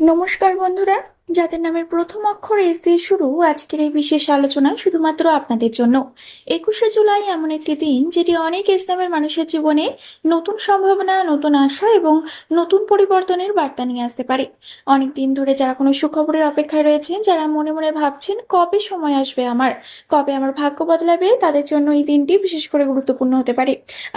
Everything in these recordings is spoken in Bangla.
নমস্কার বন্ধুরা, যাদের নামের প্রথম অক্ষর এস দিয়ে শুরু, আজকের এই বিশেষ আলোচনা শুধুমাত্র আপনাদের জন্য। 21শে জুলাই এমন একটি দিন যেটি অনেক ইসলামের মানুষের জীবনে নতুন সম্ভাবনা, নতুন আশা এবং নতুন পরিবর্তনের বার্তা নিয়ে আসতে পারে। অনেক দিন ধরে যারা কোনো সুখবরের অপেক্ষায় রয়েছেন, যারা মনে মনে ভাবছেন কবে সময় আসবে আমার, কবে আমার ভাগ্য বদলাবে, তাদের জন্য এই দিনটি বিশেষ করে গুরুত্বপূর্ণ হতে পারে।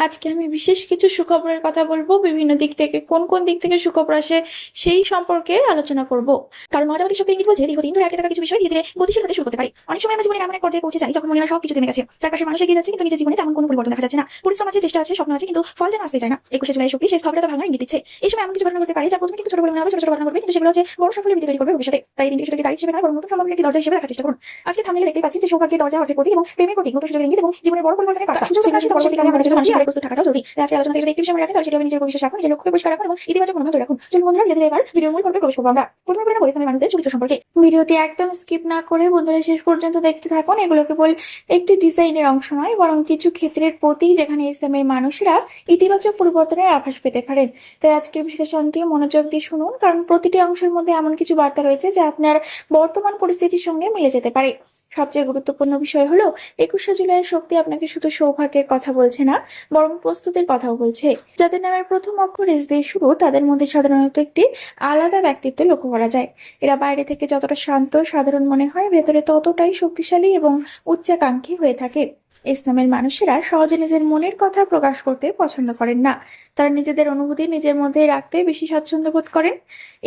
আজকে আমি বিশেষ কিছু সুখবরের কথা বলবো। বিভিন্ন দিক থেকে কোন কোন দিক থেকে সুখবর আসে সেই সম্পর্কে আলোচনা করব। কারণ মজাবাদী শক্তি ইঙ্গিত বলছে দীর্ঘদিন ধরে আটকে থাকা কিছু বিষয় ধীরে ধীরে গতিশীল হতে শুরু করতে পারে। অনেক সময় আমরা জীবনে এমন এক পর্যায়ে পৌঁছে যাই যখন মনে হয় সবকিছু থেমে গেছে, চারপাশের মানুষ এগিয়ে যাচ্ছে কিন্তু নিজের জীবনে তেমন কোনো পরিবর্তন দেখা যাচ্ছে না। পরিশ্রম আছে, চেষ্টা আছে, স্বপ্ন আছে, কিন্তু ফল যেন আসতে চায় না। 21শে জুলাই শক্তি সেই স্থবিরতা ভাঙার ইঙ্গিত দিচ্ছে। এই সময় এমন কিছু ঘটনা ঘটতে পারে যা প্রথমে কিন্তু ছোট বলে মনে হবে, ছোট ছোট ঘটনা ঘটবে, কিন্তু সেগুলো হচ্ছে বড় সাফল্যের ভিত্তি তৈরি করবে ভবিষ্যতে। তাই এই দিনটি শুধু একটি তারিখ হিসেবে নয়, বরং নতুন সম্ভাবনার একটি দরজা হিসেবে দেখার চেষ্টা করুন। আজকে থামলে দেখতে পাচ্ছি যে সৌভাগ্যের দরজা, অর্থের প্রতীক এবং প্রেমের প্রতীক, নতুন সুযোগের ইঙ্গিত এবং জীবনের বড় পরিবর্তনের বার্তা। সুযোগ আসলে পরবর্তীকালে আমাদের জন্য আরো প্রস্তুত থাকাটাও জরুরি। তাই আজকে আলোচনা থেকে যদি একটি বিষয় মনে রাখেন, তাহলে সেটা হবে নিজের ভবিষ্যৎ রাখুন, নিজের লক্ষ্যকে পরিষ্কার রাখুন এবং ইতিবাচক মনোভাব ধরে রাখুন। চলুন বন্ধুরা, ধীরে ধীরে এবার ভিডিওর মূল পর্বে প্রবেশ করবো। আমরা প্রথমে করে নেবো ইসলামের মানুষদের চরিত্র সম্পর্কে। ভিডিওটি একদম স্কিপ না করে বন্ধুরা শেষ পর্যন্ত দেখতে থাকুন। এগুলো কেবল একটি ডিজাইনের অংশ নয়, বরং কিছু ক্ষেত্রের প্রতীক যেখানে ইসলামের মানুষেরা ইতিবাচক পরিবর্তনের আভাস পেতে পারেন। তাই আজকের বিশ্লেষণটি মনোযোগ দিয়ে শুনুন, কারণ প্রতিটি অংশের মধ্যে এমন কিছু বার্তা রয়েছে যা আপনার বর্তমান পরিস্থিতির সঙ্গে মিলে যেতে পারে। সবচেয়ে গুরুত্বপূর্ণ বিষয় হলো 21শে জুলাইয়ের শক্তি আপনাকে শুধু সৌভাগ্যের কথা বলছে না, বরং প্রস্তুতির কথাও বলছে। যাদের নামের প্রথম অক্ষর এস দিয়ে শুরু, তাদের মধ্যে সাধারণত একটি আলাদা ব্যক্তিত্ব লক্ষ্য করা যায়। এরা বাইরে থেকে যতটা শান্ত সাধারণ মনে হয়, ভেতরে ততটাই শক্তিশালী এবং উচ্চাকাঙ্ক্ষী হয়ে থাকে। ইসলামের মানুষেরা সহজে নিজের মনের কথা প্রকাশ করতে পছন্দ করেন না। তারা নিজেদের অনুভূতি নিজের মধ্যে রাখতে বেশি স্বাচ্ছন্দ্য বোধ করেন।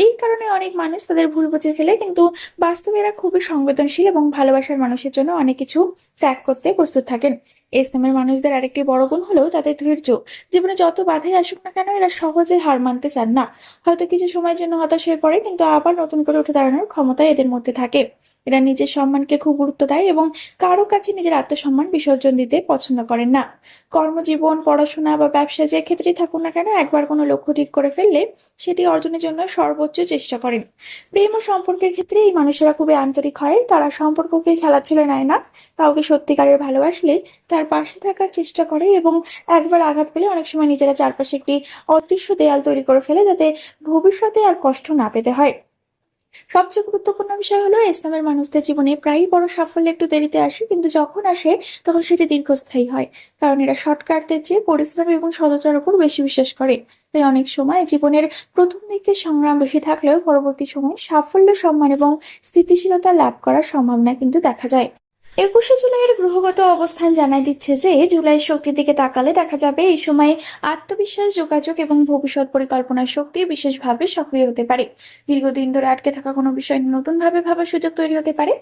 এই কারণে অনেক মানুষ তাদের ভুল বুঝে ফেলে, কিন্তু বাস্তবে এরা খুবই সংবেদনশীল এবং ভালোবাসার মানুষের জন্য অনেক কিছু ত্যাগ করতে প্রস্তুত থাকেন। ইসলামের মানুষদের আরেকটি বড় গুণ হলো তাদের ধৈর্য। জীবনে যত বাধাই আসুক না কেন, এরা সহজে হার মানতে চান না। হয়তো কিছু সময়ের জন্য হতাশ হয়ে পড়ে, কিন্তু আবার নতুন করে উঠে দাঁড়ানোর ক্ষমতা এদের মধ্যে থাকে। এরা নিজের সম্মানকে খুব গুরুত্ব দেয় এবং কারো কাছে নিজের আত্মসম্মান বিসর্জন দিতে পছন্দ করেন না। কর্মজীবন, পড়াশোনা বা ব্যবসা যে ক্ষেত্রেই থাকুন না কেন, একবার কোনো লক্ষ্য ঠিক করে ফেললে সেটি অর্জনের জন্য সর্বোচ্চ চেষ্টা করেন। প্রেম ও সম্পর্কের ক্ষেত্রে এই মানুষেরা খুবই আন্তরিক হয়। তারা সম্পর্ককে খেলাচ্ছলে নেয় না। কাউকে সত্যিকারের ভালোবাসলে তার পাশে থাকার চেষ্টা করে এবং একবার আঘাত পেলে অনেক সময় নিজেরা চারপাশে একটি অদৃশ্য দেয়াল তৈরি করে ফেলে, যাতে ভবিষ্যতে আর কষ্ট না পেতে হয়। সবচেয়ে গুরুত্বপূর্ণ বিষয় হলো ইসলামের মানুষদের জীবনে প্রায়ই বড় সাফল্য একটু দেরিতে আসে, কিন্তু যখন আসে তখন সেটি দীর্ঘস্থায়ী হয়। কারণ এরা শর্টকাটের চেয়ে পরিশ্রম এবং সততার উপর বেশি বিশ্বাস করে। তাই অনেক সময় জীবনের প্রথম দিকে সংগ্রাম বেশি থাকলেও পরবর্তী সময়ে সাফল্য, সম্মান এবং স্থিতিশীলতা লাভ করার সম্ভাবনা কিন্তু দেখা যায়। 21শে জুলাইয়ের গ্রহগত অবস্থান জানাই দিচ্ছে যে জুলাইয়ের শক্তির দিকে তাকালে দেখা যাবে এই সময়ে আত্মবিশ্বাস, যোগাযোগ এবং ভবিষ্যৎ পরিকল্পনার শক্তি বিশেষভাবে সক্রিয় হতে পারে। দীর্ঘদিন ধরে আটকে থাকা কোনো বিষয় নিয়ে নতুনভাবে ভাবার সুযোগ তৈরি হতে পারে।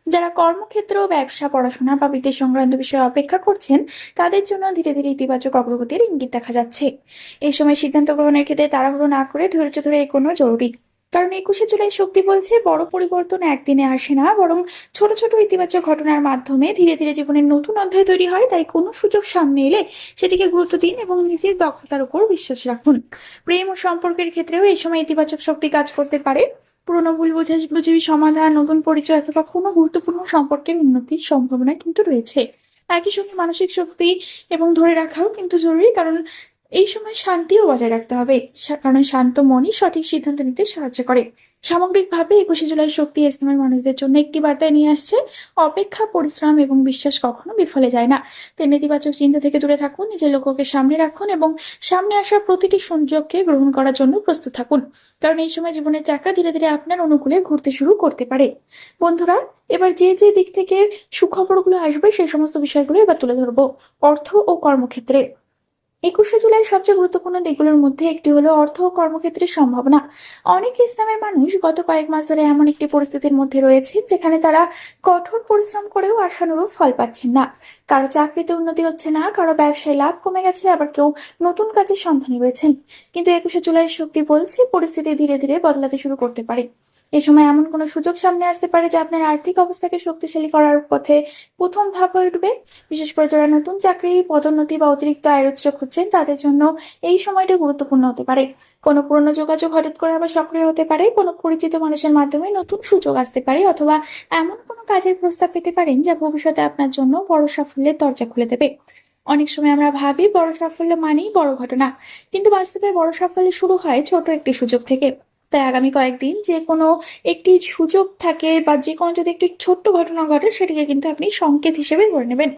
যারা কর্মক্ষেত্র, ব্যবসা, পড়াশোনা বা বিদেশ সংক্রান্ত বিষয়ে অপেক্ষা করছেন, তাদের জন্য ধীরে ধীরে ইতিবাচক অগ্রগতির ইঙ্গিত দেখা যাচ্ছে। এই সময় সিদ্ধান্ত গ্রহণের ক্ষেত্রে তাড়াহুড়ো না করে ধৈর্য ধরে এগোনো জরুরি। কারণ 21শে জুলাই শক্তি বলছে বড় পরিবর্তন একদিনে আসে না, বরং ছোট ছোট ইতিবাচক ঘটনার মাধ্যমে ধীরে ধীরে জীবনের নতুন অধ্যায় তৈরি হয়। তাই কোনো সুযোগ সামনে এলে সেটিকে গুরুত্ব দিন এবং নিজের দক্ষতার উপর বিশ্বাস রাখুন। প্রেম ও সম্পর্কের ক্ষেত্রেও এই সময় ইতিবাচক শক্তি কাজ করতে পারে। পুরোনো ভুল বোঝাবুঝি সমাধান, নতুন পরিচয় অথবা কোনো গুরুত্বপূর্ণ সম্পর্কের উন্নতির সম্ভাবনা কিন্তু রয়েছে। একই সঙ্গে মানসিক শক্তি এবং ধরে রাখাও কিন্তু জরুরি, কারণ এই সময় শান্তিও বজায় রাখতে হবে। কারণ শান্ত মনই সঠিক সিদ্ধান্ত নিতে সাহায্য করে। সামগ্রিকভাবে 21শে জুলাই শক্তি ইসলামের মানুষদের জন্য একটি বার্তায় নিয়ে আসছে: অপেক্ষা, পরিশ্রম এবং বিশ্বাস কখনো বিফলে যায় না। তাই নেতিবাচক চিন্তা থেকে দূরে থাকুন, নিজের লক্ষ্যকে সামনে রাখুন এবং সামনে আসা প্রতিটি সুযোগকে গ্রহণ করার জন্য প্রস্তুত থাকুন। কারণ এই সময় জীবনের চাকা ধীরে ধীরে আপনার অনুকূলে ঘুরতে শুরু করতে পারে। বন্ধুরা, এবার যে যে দিক থেকে সুখবরগুলো আসবে সেই সমস্ত বিষয়গুলো এবার তুলে ধরবো। অর্থ ও কর্মক্ষেত্রে 21শে জুলাই সবচেয়ে গুরুত্বপূর্ণ দিকগুলোর মধ্যে একটি হলো অর্থ ও কর্মক্ষেত্রের সম্ভাবনা। অনেক ইসলামের মানুষ গত কয়েক মাস ধরে এমন একটি পরিস্থিতির মধ্যে রয়েছে যেখানে তারা কঠোর পরিশ্রম করেও আশানুরূপ ফল পাচ্ছেন না। কারো চাকরিতে উন্নতি হচ্ছে না, কারো ব্যবসায় লাভ কমে গেছে, আবার কেউ নতুন কাজের সন্ধানে রয়েছেন। কিন্তু 21শে জুলাই শক্তি বলছে পরিস্থিতি ধীরে ধীরে বদলাতে শুরু করতে পারে। এ সময় এমন কোনো সুযোগ সামনে আসতে পারে যা আপনার আর্থিক অবস্থাকে শক্তিশালী করার পথে প্রথম ধাপ হয়ে উঠবে। বিশেষ করে যারা নতুন চাকরি, পদোন্নতি বা অতিরিক্ত আয়ের উৎস খুঁজছেন, তাদের জন্য এই সময়টা গুরুত্বপূর্ণ হতে পারে। কোনো পুরনো যোগাযোগ হঠাৎ করে আবার সক্রিয় হতে পারে, কোনো পরিচিত মানুষের মাধ্যমে নতুন সুযোগ আসতে পারে, অথবা এমন কোনো কাজের প্রস্তাব পেতে পারেন যা ভবিষ্যতে আপনার জন্য বড় সাফল্যের দরজা খুলে দেবে। অনেক সময় আমরা ভাবি বড় সাফল্য মানেই বড় ঘটনা, কিন্তু বাস্তবে বড় সাফল্য শুরু হয় ছোট একটি সুযোগ থেকে। তাই আগামী কয়েকদিন যে কোনো একটি সুযোগ থাকে বা যে কোনো যদি একটি ছোট্ট ঘটনা ঘটে সেটিকে কিন্তু আপনি সংকেত হিসেবে ধরে নেবেন।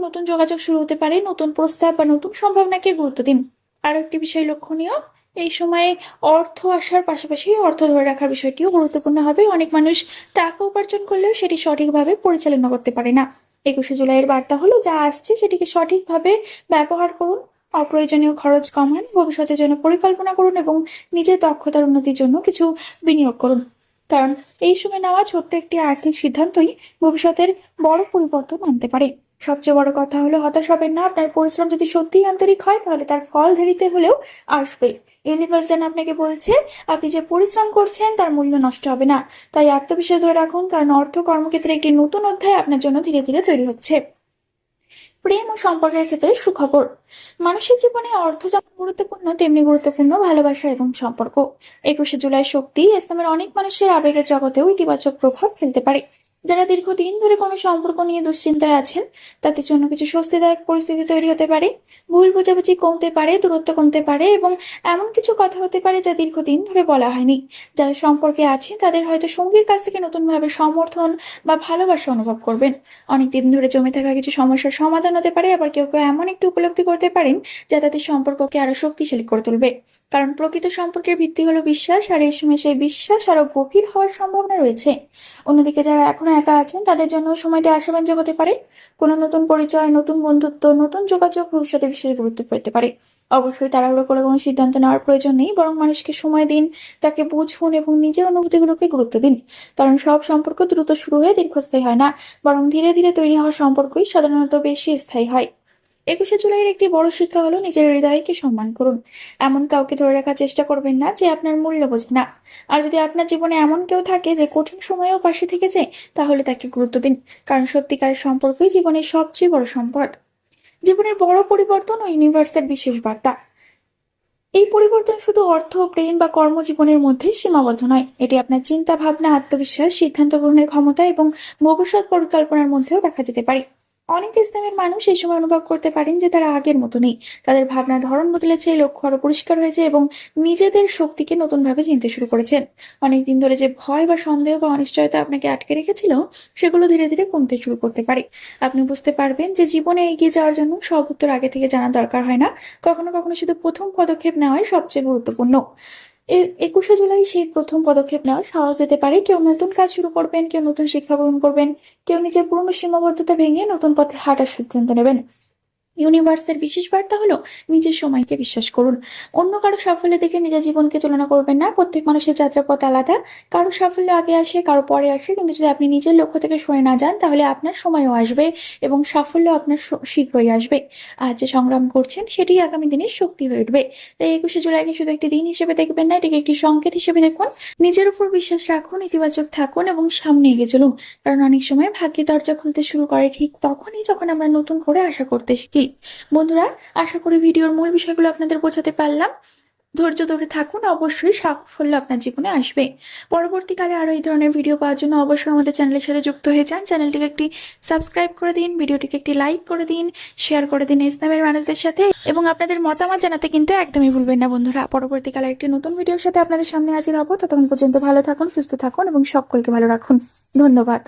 নতুন যোগাযোগ শুরু হতে পারে, নতুন প্রস্তাব বা নতুন সম্ভাবনাকে গুরুত্ব দিন। আরো একটি বিষয় লক্ষণীয়, এই সময়ে অর্থ আসার পাশাপাশি অর্থ ধরে রাখার বিষয়টিও গুরুত্বপূর্ণ হবে। অনেক মানুষ টাকা উপার্জন করলেও সেটি সঠিকভাবে পরিচালনা করতে পারে না। 21শে জুলাইয়ের বার্তা হলো, যা আসছে সেটিকে সঠিকভাবে ব্যবহার করুন, অপ্রয়োজনীয় খরচ কমান, ভবিষ্যতের জন্য পরিকল্পনা করুন এবং নিজের দক্ষতার উন্নতির জন্য কিছু বিনিয়োগ করুন। কারণ এই সময় নেওয়া ছোট্ট একটি আর্থিক সিদ্ধান্তই ভবিষ্যতের বড় পরিবর্তন আনতে পারে। সবচেয়ে বড় কথা হলো, হতাশ হবেন না। আপনার পরিশ্রম যদি সত্যিই আন্তরিক হয় তাহলে তার ফল দেরিতে হলেও আসবে। ইউনিভার্স যেন আপনাকে বলছে, আপনি যে পরিশ্রম করছেন তার মূল্য নষ্ট হবে না। তাই আত্মবিশ্বাস ধরে রাখুন, কারণ অর্থ কর্মক্ষেত্রে একটি নতুন অধ্যায় আপনার জন্য ধীরে ধীরে তৈরি হচ্ছে। প্রেম ও সম্পর্কের ক্ষেত্রে সুখবর, মানুষের জীবনে অর্থ যেমন গুরুত্বপূর্ণ তেমনি গুরুত্বপূর্ণ ভালোবাসা এবং সম্পর্ক। 21শে জুলাই শক্তি ইসলামের অনেক মানুষের আবেগের জগতেও ইতিবাচক প্রভাব ফেলতে পারে। যারা দীর্ঘদিন ধরে কোনো সম্পর্ক নিয়ে দুশ্চিন্তায় আছেন, তাদের জন্য কিছু স্বস্তিদায়ক পরিস্থিতি তৈরি হতে পারে। ভুল বোঝাবুঝি কমতে পারে, দূরত্ব কমতে পারে এবং এমন কিছু কথা হতে পারে যা দীর্ঘদিন ধরে বলা হয়নি। যারা সম্পর্কে আছে তাদের হয়তো সঙ্গীর কাছ থেকে নতুনভাবে সমর্থন বা ভালোবাসা অনুভব করবেন। অনেকদিন ধরে জমে থাকা কিছু সমস্যার সমাধান হতে পারে। আবার কেউ কেউ এমন একটি উপলব্ধি করতে পারেন যা তাদের সম্পর্ককে আরো শক্তিশালী করে তুলবে। কারণ প্রকৃত সম্পর্কের ভিত্তি হলো বিশ্বাস, আর এই সময় সেই বিশ্বাস আরো গভীর হওয়ার সম্ভাবনা রয়েছে। অন্যদিকে যারা এখনো একা আছেন তাদের জন্য সময়টা আশাব্যঞ্জক হতে পারে। কোনো নতুন পরিচয়, নতুন বন্ধুত্ব, নতুন যোগাযোগ ভবিষ্যতে বিশেষ গুরুত্ব পেতে পারে। অবশ্যই তাড়াহুড়ো করে কোনো সিদ্ধান্ত নেওয়ার প্রয়োজন নেই, বরং মানুষকে সময় দিন, তাকে বুঝুন এবং নিজের অনুভূতিগুলোকে গুরুত্ব দিন। কারণ সব সম্পর্ক দ্রুত শুরু হয়ে দীর্ঘস্থায়ী হয় না, বরং ধীরে ধীরে তৈরি হওয়া সম্পর্কই সাধারণত বেশি স্থায়ী হয়। 21শে জুলাইয়ের একটি বড় শিক্ষা হলো, নিজের হৃদয়কে সম্মান করুন। এমন কাউকে ধরে রাখার চেষ্টা করবেন না যে আপনার মূল্য বোঝে না। আর যদি আপনার জীবনে এমন কেউ থাকে যে কঠিন সময়েও পাশে থেকেছে, তাহলে তাকে গুরুত্ব দিন। কারণ সত্যিকারের সম্পর্কই জীবনের সবচেয়ে বড় সম্পদ। জীবনের বড় পরিবর্তন ও ইউনিভার্সের বিশেষ বার্তা, এই পরিবর্তন শুধু অর্থ, প্রেম বা কর্মজীবনের মধ্যে সীমাবদ্ধ নয়। এটি আপনার চিন্তা ভাবনা, আত্মবিশ্বাস, সিদ্ধান্ত গ্রহণের ক্ষমতা এবং ভবিষ্যৎ পরিকল্পনার মধ্যেও দেখা যেতে পারে। অনেক ইসলামের মানুষ এই সময় অনুভব করতে পারেন যে তারা আগের মতো নেই। তাদের ভাবনার ধরন বদলেছে, লক্ষ্য আরো পরিষ্কার হয়েছে এবং নিজেদের শক্তিকে নতুনভাবে চিনতে শুরু করেছেন। অনেকদিন ধরে যে ভয় বা সন্দেহ বা অনিশ্চয়তা আপনাকে আটকে রেখেছিল, সেগুলো ধীরে ধীরে কমতে শুরু করতে পারে। আপনি বুঝতে পারবেন যে জীবনে এগিয়ে যাওয়ার জন্য সব উত্তর আগে থেকে জানা দরকার হয় না। কখনো কখনো শুধু প্রথম পদক্ষেপ নেওয়াই সবচেয়ে গুরুত্বপূর্ণ। 21শে জুলাই সেই প্রথম পদক্ষেপ নেওয়ার সাহস দিতে পারে। কেউ নতুন কাজ শুরু করবেন, কেউ নতুন শিক্ষা গ্রহণ করবেন, কেউ নিজের পুরনো সীমাবদ্ধতা ভেঙে নতুন পথে হাঁটার সিদ্ধান্ত নেবেন। ইউনিভার্সের বিশেষ বার্তা হলো, নিজের সময়কে বিশ্বাস করুন। অন্য কারো সাফল্য দেখে নিজের জীবনকে তুলনা করবেন না। প্রত্যেক মানুষের যাত্রাপথ আলাদা, কারো সাফল্য আগে আসে, কারো পরে আসে। কিন্তু যদি আপনি নিজের লক্ষ্য থেকে সরে না যান, তাহলে আপনার সময়ও আসবে এবং সাফল্য আপনার শীঘ্রই আসবে। আজ যে সংগ্রাম করছেন সেটি আগামী দিনের শক্তি হয়ে উঠবে। তাই 21শে জুলাইকে শুধু একটি দিন হিসেবে দেখবেন না, এটিকে একটি সংকেত হিসেবে দেখুন। নিজের উপর বিশ্বাস রাখুন, ইতিবাচক থাকুন এবং সামনে এগিয়ে চলুন। কারণ অনেক সময় ভাগ্যের দরজা খুলতে শুরু করে ঠিক তখনই, যখন আমরা নতুন করে আশা করতে শিখি। বন্ধুরা, আশা করি ভিডিওর মূল বিষয়গুলো আপনাদের বোঝাতে পারলাম। ধৈর্য ধরে থাকুন, অবশ্যই সাফল্য আপনার জীবনে আসবে। পরবর্তীকালে আরো এই ধরনের ভিডিও পাওয়ার জন্য অবশ্যই আমাদের চ্যানেলের সাথে যুক্ত হয়ে যান। চ্যানেলটিকে একটি সাবস্ক্রাইব করে দিন, ভিডিওটিকে একটি লাইক করে দিন, শেয়ার করে দিন ইসলামের মানুষদের সাথে এবং আপনাদের মতামত জানাতে কিন্তু একদমই ভুলবেন না। বন্ধুরা, পরবর্তীকালে একটি নতুন ভিডিওর সাথে আপনাদের সামনে হাজির হব। ততক্ষণ পর্যন্ত ভালো থাকুন, সুস্থ থাকুন এবং সকলকে ভালো রাখুন। ধন্যবাদ।